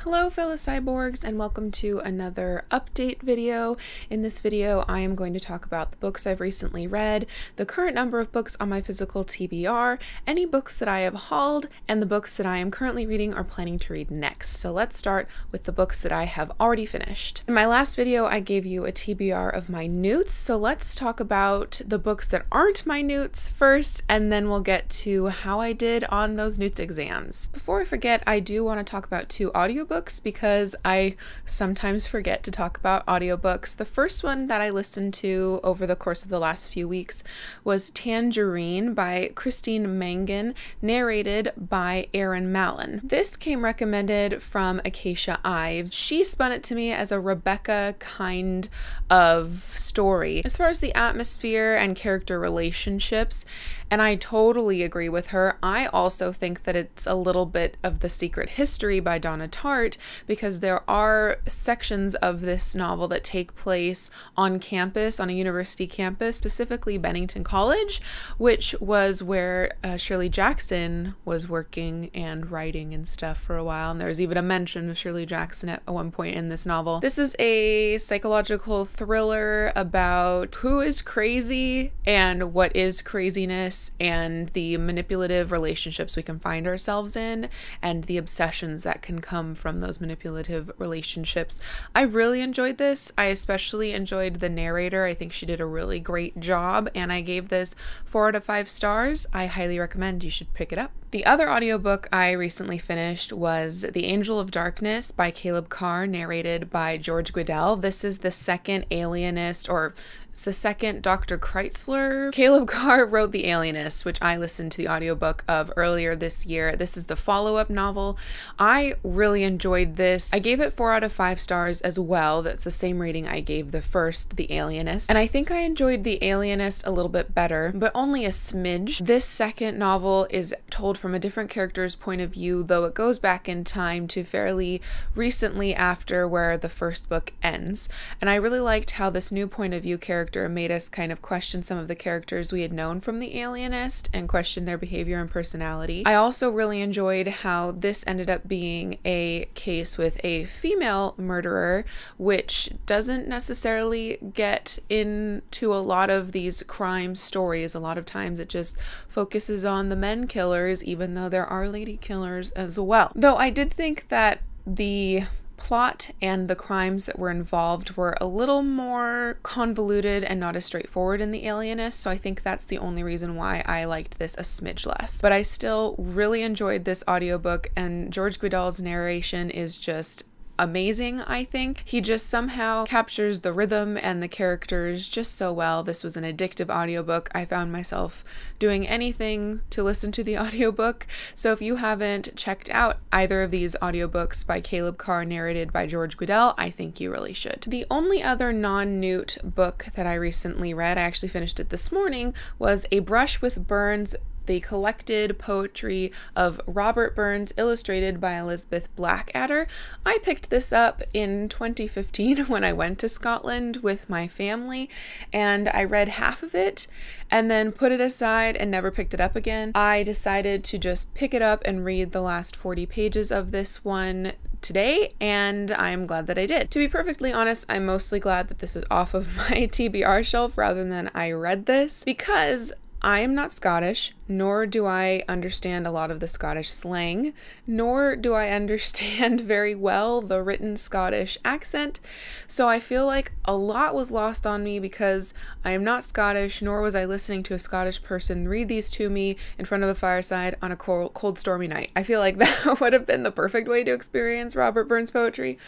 Hello fellow cyborgs, and welcome to another update video. In this video I am going to talk about the books I've recently read, the current number of books on my physical TBR, any books that I have hauled, and the books that I am currently reading or planning to read next. So let's start with the books that I have already finished. In my last video I gave you a TBR of my NEWTs, so let's talk about the books that aren't my NEWTs first, and then we'll get to how I did on those NEWTs exams. Before I forget, I do want to talk about two audiobooks because I sometimes forget to talk about audiobooks. The first one that I listened to over the course of the last few weeks was Tangerine by Christine Mangan, narrated by Erin Mallon. This came recommended from Acacia Ives. She spun it to me as a Rebecca kind of story as far as the atmosphere and character relationships, and I totally agree with her. I also think that it's a little bit of The Secret History by Donna Tartt, because there are sections of this novel that take place on campus, on a university campus, specifically Bennington College, which was where Shirley Jackson was working and writing and stuff for a while, and there's even a mention of Shirley Jackson at one point in this novel. This is a psychological thriller about who is crazy and what is craziness, and the manipulative relationships we can find ourselves in and the obsessions that can come from those manipulative relationships. I really enjoyed this. I especially enjoyed the narrator. I think she did a really great job, and I gave this 4 out of 5 stars. I highly recommend you should pick it up. The other audiobook I recently finished was The Angel of Darkness by Caleb Carr, narrated by George Guidall. This is the second Alienist, or it's the second Dr. Chrysler. Caleb Carr wrote The Alienist, which I listened to the audiobook of earlier this year. This is the follow-up novel. I really enjoyed this. I gave it 4 out of 5 stars as well. That's the same rating I gave the first, The Alienist. And I think I enjoyed The Alienist a little bit better, but only a smidge. This second novel is told from a different character's point of view, though it goes back in time to fairly recently after where the first book ends. And I really liked how this new point of view character made us kind of question some of the characters we had known from The Alienist and question their behavior and personality. I also really enjoyed how this ended up being a case with a female murderer, which doesn't necessarily get into a lot of these crime stories. A lot of times it just focuses on the men killers, even though there are lady killers as well. Though I did think that the plot and the crimes that were involved were a little more convoluted and not as straightforward in The Alienist, so I think that's the only reason why I liked this a smidge less. But I still really enjoyed this audiobook, and George Guidall's narration is just amazing. I think he just somehow captures the rhythm and the characters just so well. This was an addictive audiobook. I found myself doing anything to listen to the audiobook. So if you haven't checked out either of these audiobooks by Caleb Carr narrated by George Guidall, I think you really should. The only other non-NEWT book that I recently read, I actually finished it this morning, was A Brush with Burns, the collected poetry of Robert Burns, illustrated by Elizabeth Blackadder. I picked this up in 2015 when I went to Scotland with my family, and I read half of it and then put it aside and never picked it up again. I decided to just pick it up and read the last 40 pages of this one today, and I'm glad that I did. To be perfectly honest, I'm mostly glad that this is off of my TBR shelf rather than I read this, because I am not Scottish, nor do I understand a lot of the Scottish slang, nor do I understand very well the written Scottish accent, so I feel like a lot was lost on me because I am not Scottish, nor was I listening to a Scottish person read these to me in front of a fireside on a cold stormy night. I feel like that would have been the perfect way to experience Robert Burns' poetry,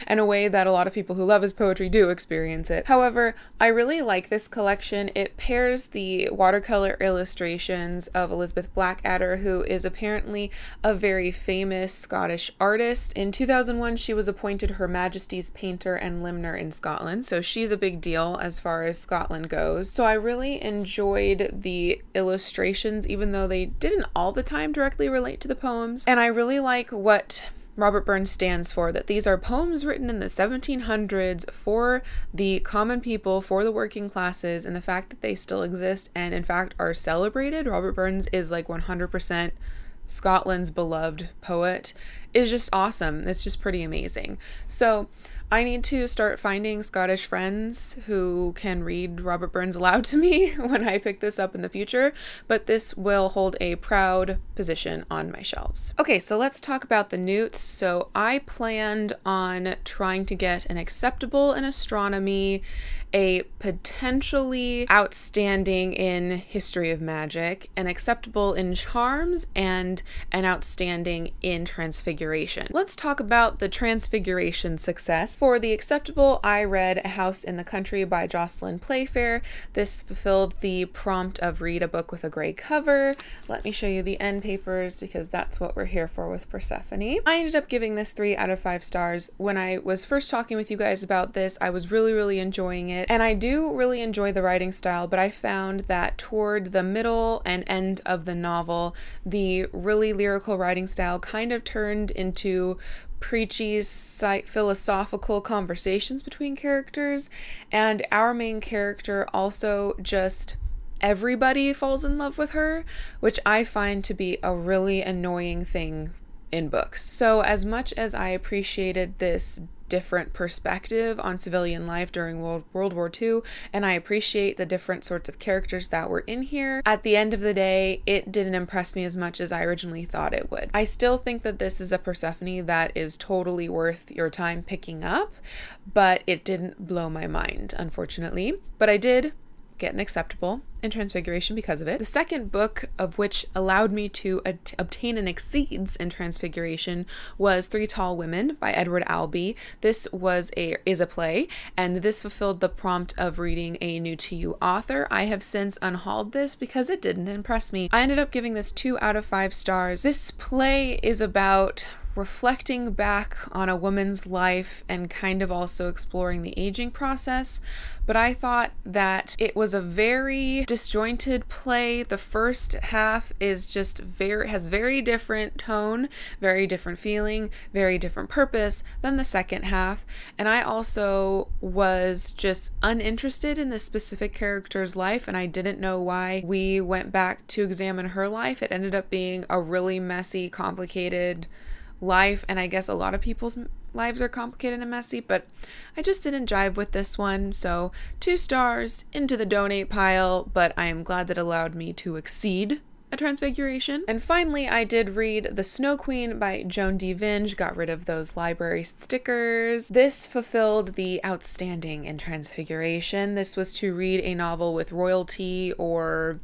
and a way that a lot of people who love his poetry do experience it. However, I really like this collection. It pairs the watercolor illustrations of Elizabeth Blackadder, who is apparently a very famous Scottish artist. In 2001, she was appointed Her Majesty's Painter and Limner in Scotland, so she's a big deal as far as Scotland goes. So I really enjoyed the illustrations, even though they didn't all the time directly relate to the poems. And I really like what Robert Burns stands for, that these are poems written in the 1700s for the common people, for the working classes, and the fact that they still exist and in fact are celebrated. Robert Burns is like 100% Scotland's beloved poet, is just awesome. It's just pretty amazing. So I need to start finding Scottish friends who can read Robert Burns aloud to me when I pick this up in the future, but this will hold a proud position on my shelves. Okay, so let's talk about the NEWTs. So I planned on trying to get an acceptable in astronomy, a potentially outstanding in history of magic, an acceptable in charms, and an outstanding in transfiguration. Let's talk about the transfiguration success. For the acceptable, I read A House in the Country by Jocelyn Playfair. This fulfilled the prompt of read a book with a gray cover. Let me show you the end papers because that's what we're here for with Persephone. I ended up giving this 3 out of 5 stars. When I was first talking with you guys about this, I was really enjoying it. And I do really enjoy the writing style, but I found that toward the middle and end of the novel, the really lyrical writing style kind of turned into preachy philosophical conversations between characters, and our main character also just everybody falls in love with her, which I find to be a really annoying thing in books. So as much as I appreciated this different perspective on civilian life during World War II, and I appreciate the different sorts of characters that were in here, at the end of the day, it didn't impress me as much as I originally thought it would. I still think that this is a Persephone that is totally worth your time picking up, but it didn't blow my mind, unfortunately. But I did get an acceptable in Transfiguration because of it. The second book of which allowed me to obtain an exceeds in Transfiguration was Three Tall Women by Edward Albee. This is a play, and this fulfilled the prompt of reading a new to you author. I have since unhauled this because it didn't impress me. I ended up giving this 2 out of 5 stars. This play is about reflecting back on a woman's life and kind of also exploring the aging process, but I thought that it was a very disjointed play. The first half is just has very different tone, very different feeling, very different purpose than the second half, and I also was just uninterested in this specific character's life, and I didn't know why we went back to examine her life. It ended up being a really messy, complicated life, and I guess a lot of people's lives are complicated and messy, but I just didn't jive with this one, so 2 stars into the donate pile, but I am glad that allowed me to exceed a Transfiguration. And finally, I did read The Snow Queen by Joan D. Vinge, got rid of those library stickers. This fulfilled the outstanding in Transfiguration. This was to read a novel with royalty or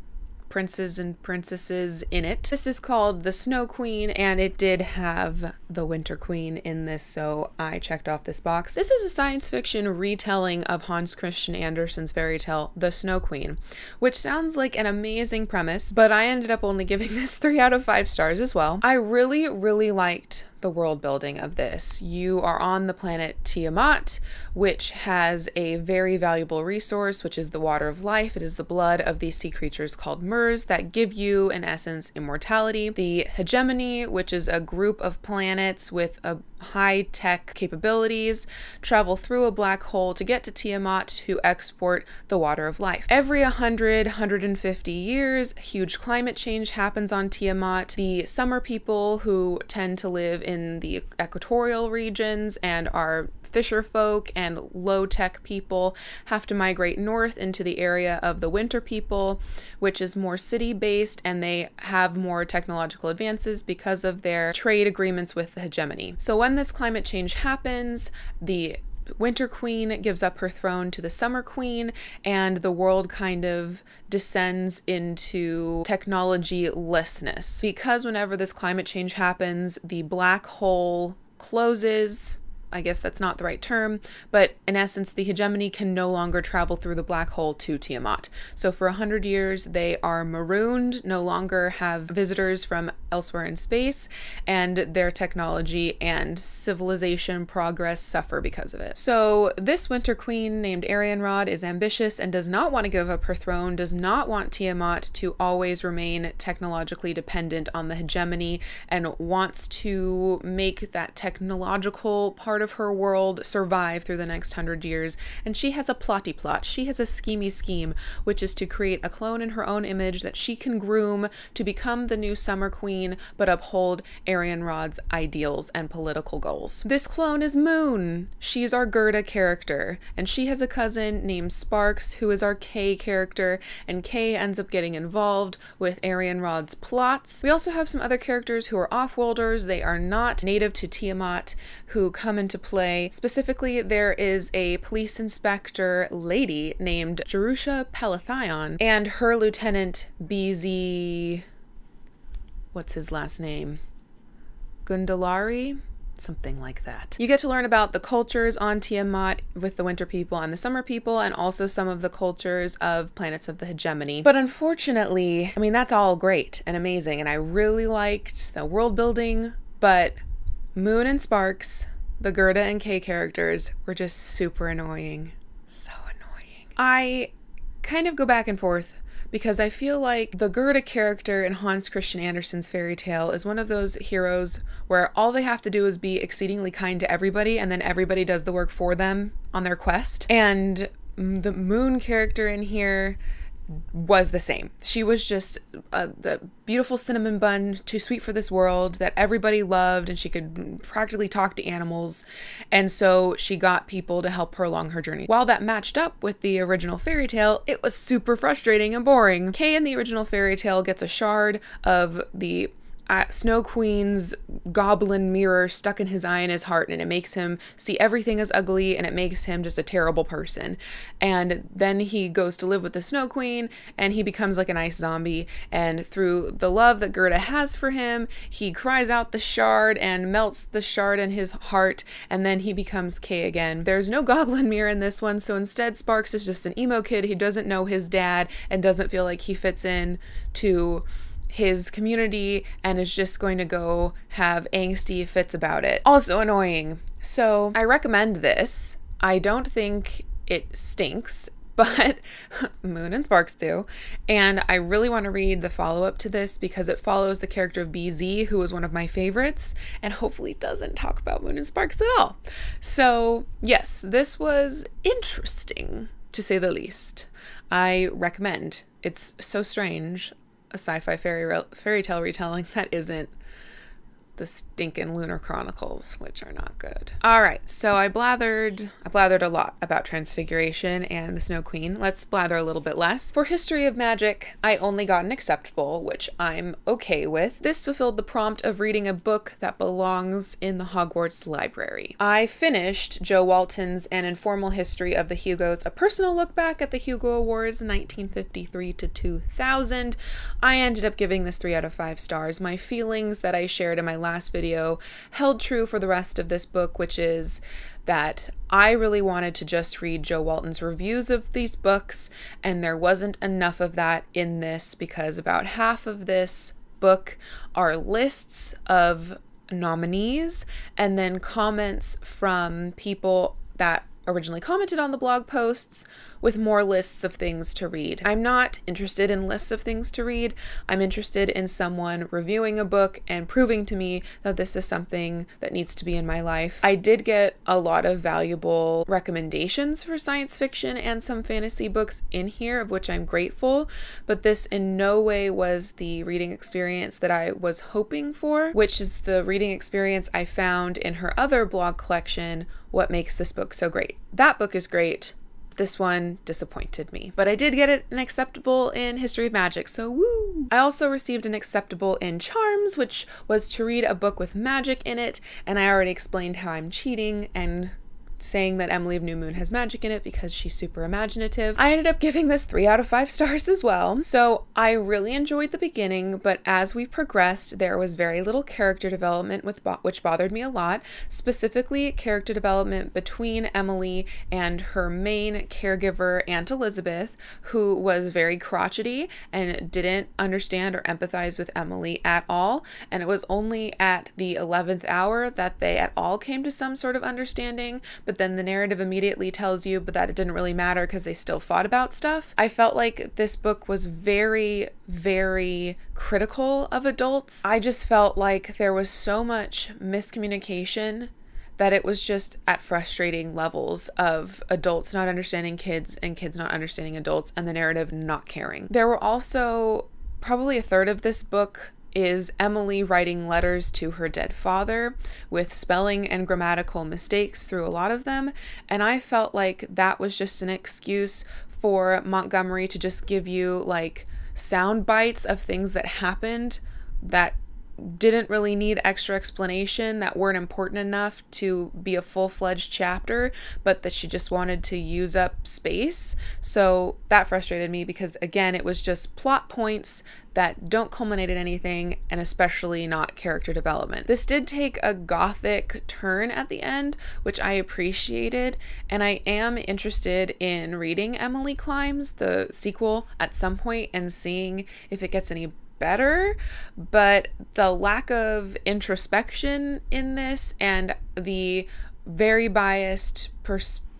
princes and princesses in it. This is called The Snow Queen, and it did have the Winter Queen in this, so I checked off this box. This is a science fiction retelling of Hans Christian Andersen's fairy tale, The Snow Queen, which sounds like an amazing premise, but I ended up only giving this 3 out of 5 stars as well. I really liked the world building of this. You are on the planet Tiamat, which has a very valuable resource, which is the water of life. It is the blood of these sea creatures called Murs that give you, in essence, immortality. The hegemony, which is a group of planets with a high-tech capabilities, travel through a black hole to get to Tiamat to export the water of life. Every 150 years, huge climate change happens on Tiamat. The summer people, who tend to live in the equatorial regions and are fisher folk and low-tech people, have to migrate north into the area of the winter people, which is more city-based, and they have more technological advances because of their trade agreements with the hegemony. So when this climate change happens, the Winter Queen gives up her throne to the Summer Queen, and the world kind of descends into technology-lessness. Because whenever this climate change happens, the black hole closes. I guess that's not the right term, but in essence, the hegemony can no longer travel through the black hole to Tiamat. So for 100 years, they are marooned, no longer have visitors from elsewhere in space, and their technology and civilization progress suffer because of it. So this Winter Queen named Arianrod is ambitious and does not want to give up her throne, does not want Tiamat to always remain technologically dependent on the hegemony, and wants to make that technological part part of her world survive through the next 100 years, and she has a plotty plot. She has a schemey scheme, which is to create a clone in her own image that she can groom to become the new Summer Queen, but uphold Arianrod's ideals and political goals. This clone is Moon. She's our Gerda character, and she has a cousin named Sparks, who is our Kay character, and Kay ends up getting involved with Arianrod's plots. We also have some other characters who are off-worlders. They are not native to Tiamat who come into play. Specifically, there is a police inspector lady named Jerusha Pelathion and her lieutenant BZ... what's his last name? Gundalari? Something like that. You get to learn about the cultures on Tiamat with the Winter People and the Summer People, and also some of the cultures of planets of the hegemony. But unfortunately, I mean, that's all great and amazing, and I really liked the world building, but Moon and Sparks, the Gerda and Kay characters, were just super annoying. So annoying. I kind of go back and forth because I feel like the Gerda character in Hans Christian Andersen's fairy tale is one of those heroes where all they have to do is be exceedingly kind to everybody, and then everybody does the work for them on their quest. And the Moon character in here was the same. She was just the beautiful cinnamon bun, too sweet for this world, that everybody loved, and she could practically talk to animals, and so she got people to help her along her journey. While that matched up with the original fairy tale, it was super frustrating and boring. Kay in the original fairy tale gets a shard of the Snow Queen's goblin mirror stuck in his eye and his heart, and it makes him see everything as ugly, and it makes him just a terrible person. And then he goes to live with the Snow Queen, and he becomes like an ice zombie, and through the love that Gerda has for him, he cries out the shard and melts the shard in his heart, and then he becomes Kay again. There's no goblin mirror in this one, so instead Sparks is just an emo kid who doesn't know his dad and doesn't feel like he fits in to his community and is just going to go have angsty fits about it. Also annoying. So I recommend this. I don't think it stinks, but Moon and Sparks do. And I really want to read the follow-up to this because it follows the character of BZ, who was one of my favorites, and hopefully doesn't talk about Moon and Sparks at all. So yes, this was interesting, to say the least. I recommend. It's so strange. A sci-fi fairy tale retelling that isn't the stinking Lunar Chronicles, which are not good. All right, so I blathered a lot about Transfiguration and the Snow Queen. Let's blather a little bit less. For History of Magic, I only got an acceptable, which I'm okay with. This fulfilled the prompt of reading a book that belongs in the Hogwarts library. I finished Joe Walton's An Informal History of the Hugos, a personal look back at the Hugo Awards 1953 to 2000. I ended up giving this 3 out of 5 stars. My feelings that I shared in my last video held true for the rest of this book, which is that I really wanted to just read Joe Walton's reviews of these books, and there wasn't enough of that in this because about half of this book are lists of nominees and then comments from people that originally commented on the blog posts with more lists of things to read. I'm not interested in lists of things to read. I'm interested in someone reviewing a book and proving to me that this is something that needs to be in my life. I did get a lot of valuable recommendations for science fiction and some fantasy books in here, of which I'm grateful, but this in no way was the reading experience that I was hoping for, which is the reading experience I found in her other blog collection, What Makes This Book So Great. That book is great. This one disappointed me, but I did get it an acceptable in History of Magic, so woo! I also received an acceptable in Charms, which was to read a book with magic in it, and I already explained how I'm cheating and saying that Emily of New Moon has magic in it because she's super imaginative. I ended up giving this 3 out of 5 stars as well. So I really enjoyed the beginning, but as we progressed, there was very little character development which bothered me a lot, specifically character development between Emily and her main caregiver, Aunt Elizabeth, who was very crotchety and didn't understand or empathize with Emily at all. And it was only at the 11th hour that they at all came to some sort of understanding. But then the narrative immediately tells you but that it didn't really matter because they still fought about stuff. I felt like this book was very, very critical of adults. I just felt like there was so much miscommunication that it was just at frustrating levels of adults not understanding kids and kids not understanding adults and the narrative not caring. There were also probably a third of this book is Emily writing letters to her dead father with spelling and grammatical mistakes through a lot of them, and I felt like that was just an excuse for Montgomery to just give you like sound bites of things that happened that didn't really need extra explanation, that weren't important enough to be a full-fledged chapter, but that she just wanted to use up space. So that frustrated me because, again, it was just plot points that don't culminate in anything, and especially not character development. This did take a gothic turn at the end, which I appreciated, and I am interested in reading Emily Climbs, the sequel, at some point and seeing if it gets any better, but the lack of introspection in this and the very biased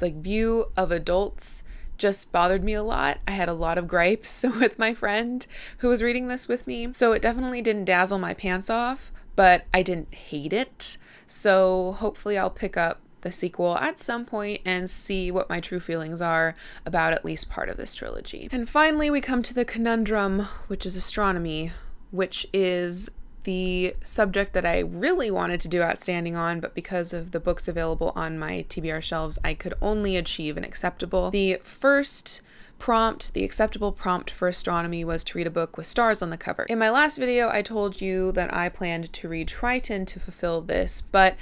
view of adults just bothered me a lot. I had a lot of gripes with my friend who was reading this with me, so it definitely didn't dazzle my pants off, but I didn't hate it. So hopefully I'll pick up the sequel at some point and see what my true feelings are about at least part of this trilogy. And finally, we come to the conundrum, which is astronomy, which is the subject that I really wanted to do Outstanding on, but because of the books available on my TBR shelves, I could only achieve an acceptable. The first prompt, the acceptable prompt for astronomy, was to read a book with stars on the cover. In my last video, I told you that I planned to read Triton to fulfill this, but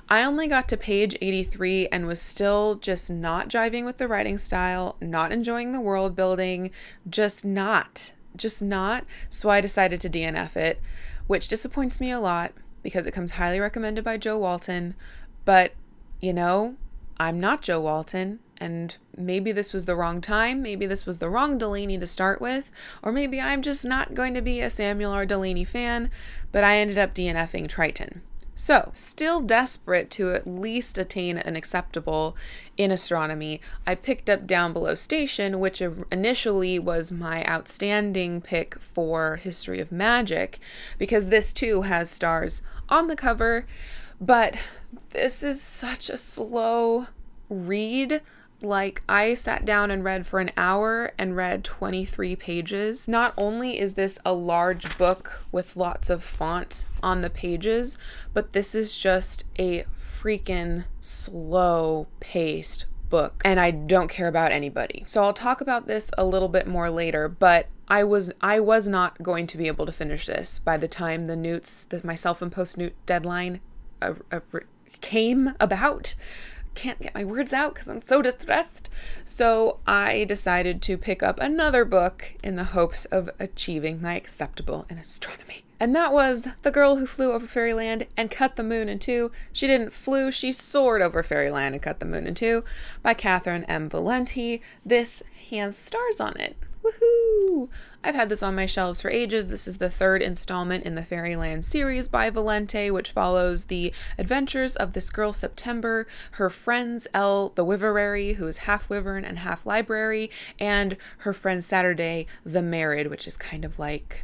I only got to page 83 and was still just not jiving with the writing style, not enjoying the world building, just not. So I decided to DNF it, which disappoints me a lot because it comes highly recommended by Joe Walton. But, you know, I'm not Joe Walton, and maybe this was the wrong time. Maybe this was the wrong Delaney to start with, or maybe I'm just not going to be a Samuel R. Delaney fan, but I ended up DNFing Triton. So, still desperate to at least attain an acceptable in astronomy, I picked up Down Below Station, which initially was my outstanding pick for History of Magic, because this too has stars on the cover, but this is such a slow read. Like, I sat down and read for an hour and read 23 pages. Not only is this a large book with lots of font on the pages, but this is just a freaking slow-paced book, and I don't care about anybody. So I'll talk about this a little bit more later, but I was not going to be able to finish this by the time the NEWTs, my self-imposed NEWT deadline came about. Can't get my words out because I'm so distressed. So I decided to pick up another book in the hopes of achieving my acceptable in astronomy. And that was The Girl Who Flew Over Fairyland and Cut the Moon in Two. She didn't flew, she soared over Fairyland and cut the moon in two, by Catherine M. Valenti. This has stars on it. Woohoo! I've had this on my shelves for ages. This is the third installment in the Fairyland series by Valente, which follows the adventures of this girl September, her friends Elle the Wyverary, who is half wyvern and half library, and her friend Saturday the Married, which is kind of like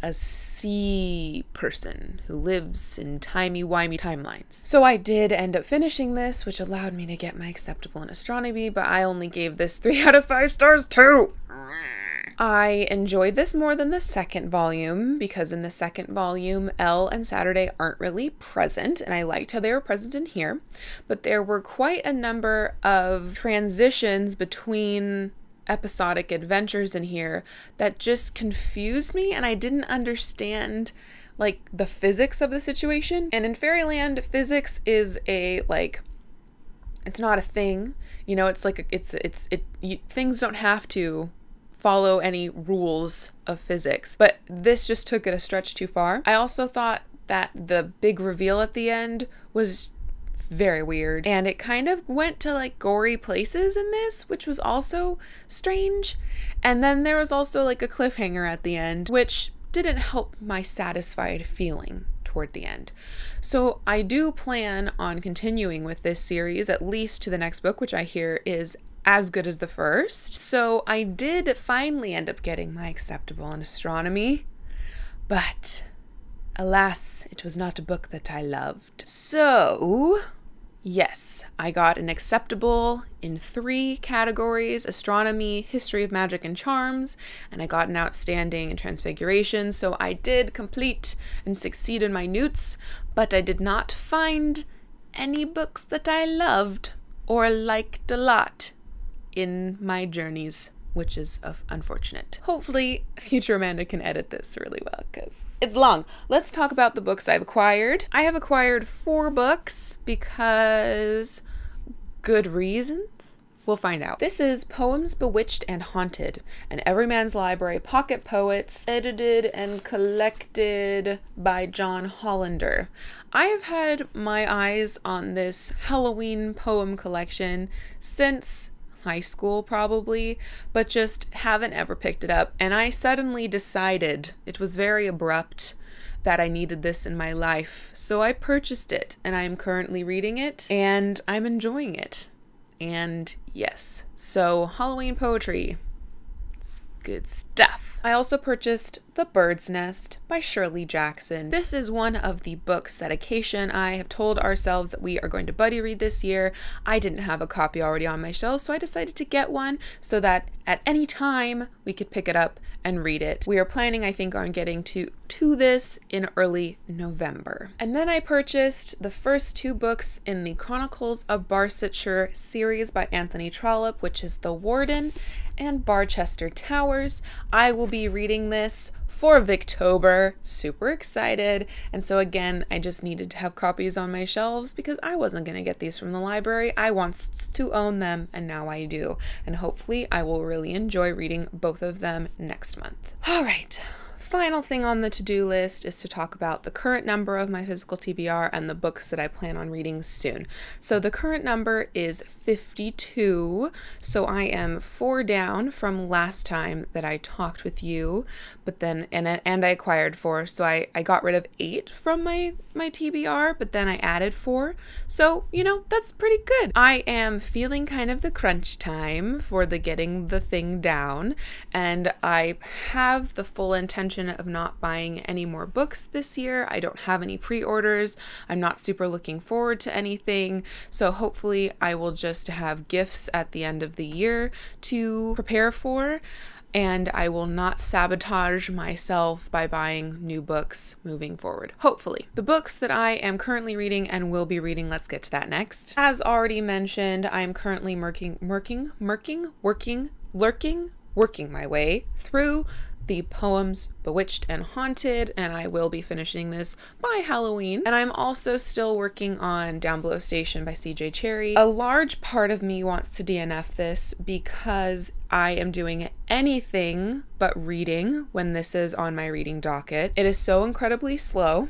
a sea person who lives in timey-wimey timelines. So I did end up finishing this, which allowed me to get my acceptable in astronomy, but I only gave this 3 out of 5 stars too. I enjoyed this more than the second volume because in the second volume, Elle and Saturday aren't really present, and I liked how they were present in here, but there were quite a number of transitions between episodic adventures in here that just confused me, and I didn't understand like the physics of the situation. And in Fairyland, physics is it's not a thing, you know. It's like things don't have to follow any rules of physics, but this just took it a stretch too far. I also thought that the big reveal at the end was very weird, and it kind of went to like gory places in this, which was also strange. And then there was also like a cliffhanger at the end, which didn't help my satisfied feeling toward the end. So I do plan on continuing with this series at least to the next book, which I hear is as good as the first. So I did finally end up getting my acceptable in astronomy, but alas, it was not a book that I loved. So Yes, I got an acceptable in 3 categories: astronomy, history of magic and charms, and I got an outstanding in transfiguration. So I did complete and succeed in my NEWTs, but I did not find any books that I loved or liked a lot in my journeys, which is unfortunate. Hopefully, future Amanda can edit this really well because it's long. Let's talk about the books I've acquired. I have acquired 4 books because good reasons. We'll find out. This is Poems Bewitched and Haunted, an Everyman's Library Pocket Poets, edited and collected by John Hollander. I have had my eyes on this Halloween poem collection since high school probably, but just haven't ever picked it up. And I suddenly decided, it was very abrupt, that I needed this in my life. So I purchased it and I'm currently reading it and I'm enjoying it. And yes, so Halloween poetry, it's good stuff. I also purchased The Bird's Nest by Shirley Jackson. This is one of the books that Acacia and I have told ourselves that we are going to buddy read this year. I didn't have a copy already on my shelf, so I decided to get one so that at any time we could pick it up and read it. We are planning, I think, on getting to this in early November. And then I purchased the first 2 books in the Chronicles of Barsetshire series by Anthony Trollope, which is The Warden and Barchester Towers. I will be reading this for Victober. Super excited. And so again, I just needed to have copies on my shelves because I wasn't going to get these from the library. I want to own them, and now I do. And hopefully I will really enjoy reading both of them next month. All right. Final thing on the to-do list is to talk about the current number of my physical TBR and the books that I plan on reading soon. So the current number is 52, so I am 4 down from last time that I talked with you, but then, and I acquired 4, so I got rid of 8 from my TBR, but then I added 4, so, you know, that's pretty good. I am feeling kind of the crunch time for the getting the thing down, and I have the full intention of not buying any more books this year. I don't have any pre-orders. I'm not super looking forward to anything. So hopefully I will just have gifts at the end of the year to prepare for, and I will not sabotage myself by buying new books moving forward. Hopefully. The books that I am currently reading and will be reading, let's get to that next. As already mentioned, I am currently working my way through the Poems Bewitched and Haunted, and I will be finishing this by Halloween. And I'm also still working on Down Below Station by CJ Cherryh. A large part of me wants to DNF this because I am doing anything but reading when this is on my reading docket. It is so incredibly slow,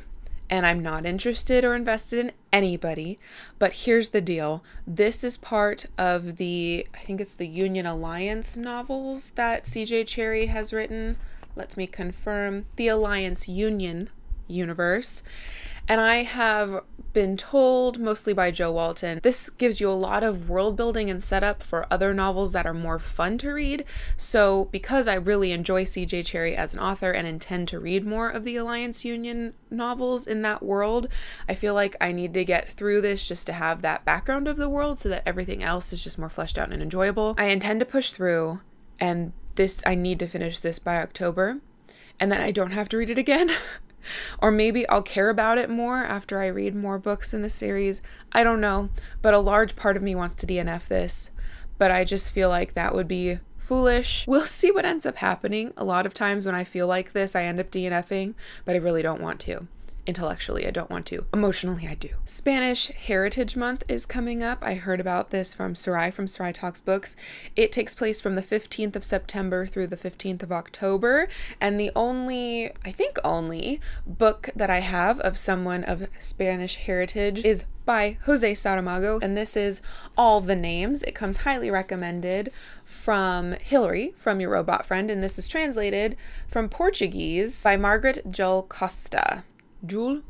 and I'm not interested or invested in anybody. But here's the deal. This is part of the, I think it's the Union Alliance novels that CJ Cherryh has written. Let me confirm. The Alliance Union universe. And I have been told, mostly by Joe Walton, this gives you a lot of world building and setup for other novels that are more fun to read. So because I really enjoy CJ Cherryh as an author and intend to read more of the Alliance Union novels in that world, I feel like I need to get through this just to have that background of the world so that everything else is just more fleshed out and enjoyable. I intend to push through, and I need to finish this by October, and then I don't have to read it again. Or maybe I'll care about it more after I read more books in the series. I don't know, but a large part of me wants to DNF this, but I just feel like that would be foolish. We'll see what ends up happening. A lot of times when I feel like this, I end up DNFing, but I really don't want to. Intellectually, I don't want to. Emotionally, I do. Spanish Heritage Month is coming up. I heard about this from Sarai from Sarai Talks Books. It takes place from the 15th of September through the 15th of October. And the only, I think only, book that I have of someone of Spanish heritage is by Jose Saramago. And this is All the Names. It comes highly recommended from Hilary, from Your Robot Friend. And this was translated from Portuguese by Margaret Jul Costa. Jul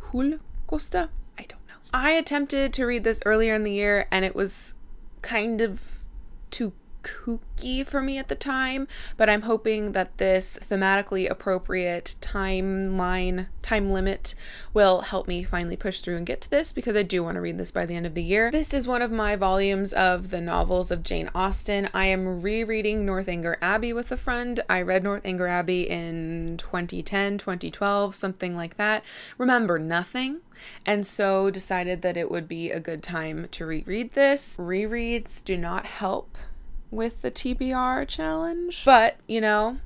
Costa? I don't know. I attempted to read this earlier in the year and it was kind of too kooky for me at the time, but I'm hoping that this thematically appropriate time limit will help me finally push through and get to this, because I do want to read this by the end of the year. This is one of my volumes of the novels of Jane Austen. I am rereading Northanger Abbey with a friend. I read Northanger Abbey in 2010, 2012, something like that. Remember nothing. And so decided that it would be a good time to reread this. Rereads do not help with the TBR challenge, but you know,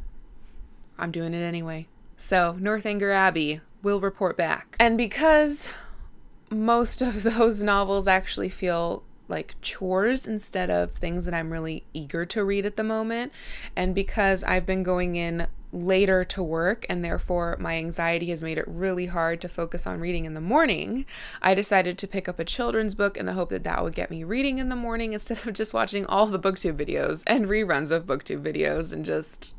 I'm doing it anyway. So Northanger Abbey will report back. And because most of those novels actually feel like chores instead of things that I'm really eager to read at the moment, and because I've been going in later to work and therefore my anxiety has made it really hard to focus on reading in the morning, I decided to pick up a children's book in the hope that that would get me reading in the morning instead of just watching all the BookTube videos and reruns of BookTube videos and just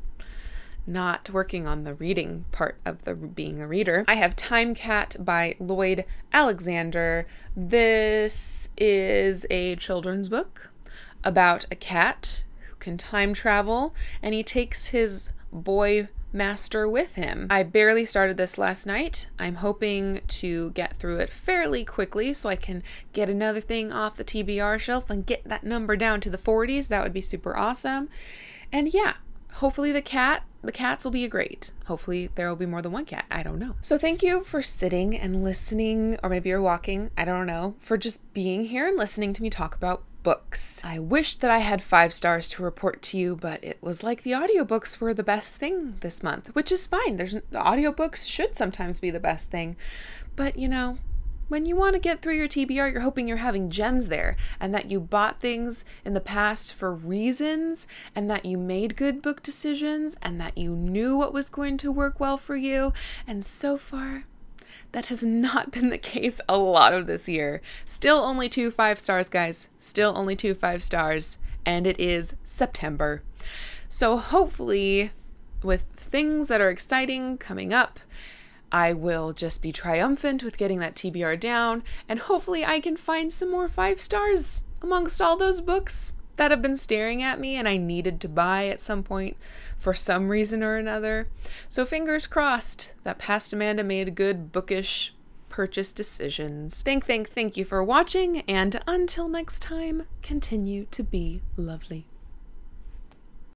not working on the reading part of the being a reader. I have Time Cat by Lloyd Alexander. This is a children's book about a cat who can time travel, and he takes his boy master with him. I barely started this last night. I'm hoping to get through it fairly quickly so I can get another thing off the TBR shelf and get that number down to the 40s. That would be super awesome. And yeah, hopefully the cats will be great. Hopefully there will be more than one cat. I don't know. So thank you for sitting and listening, or maybe you're walking, I don't know, for just being here and listening to me talk about books. I wish that I had 5 stars to report to you, but it was like the audiobooks were the best thing this month, which is fine. Audiobooks should sometimes be the best thing. But you know, when you want to get through your TBR, you're hoping you're having gems there, and that you bought things in the past for reasons, and that you made good book decisions, and that you knew what was going to work well for you. And so far, that has not been the case a lot of this year. Still only 2 5 stars, guys. Still only 2 5 stars. And it is September. So hopefully, with things that are exciting coming up, I will just be triumphant with getting that TBR down, and hopefully I can find some more 5 stars amongst all those books that have been staring at me and I needed to buy at some point for some reason or another. So fingers crossed that past Amanda made good bookish purchase decisions. Thank you for watching, and until next time, continue to be lovely.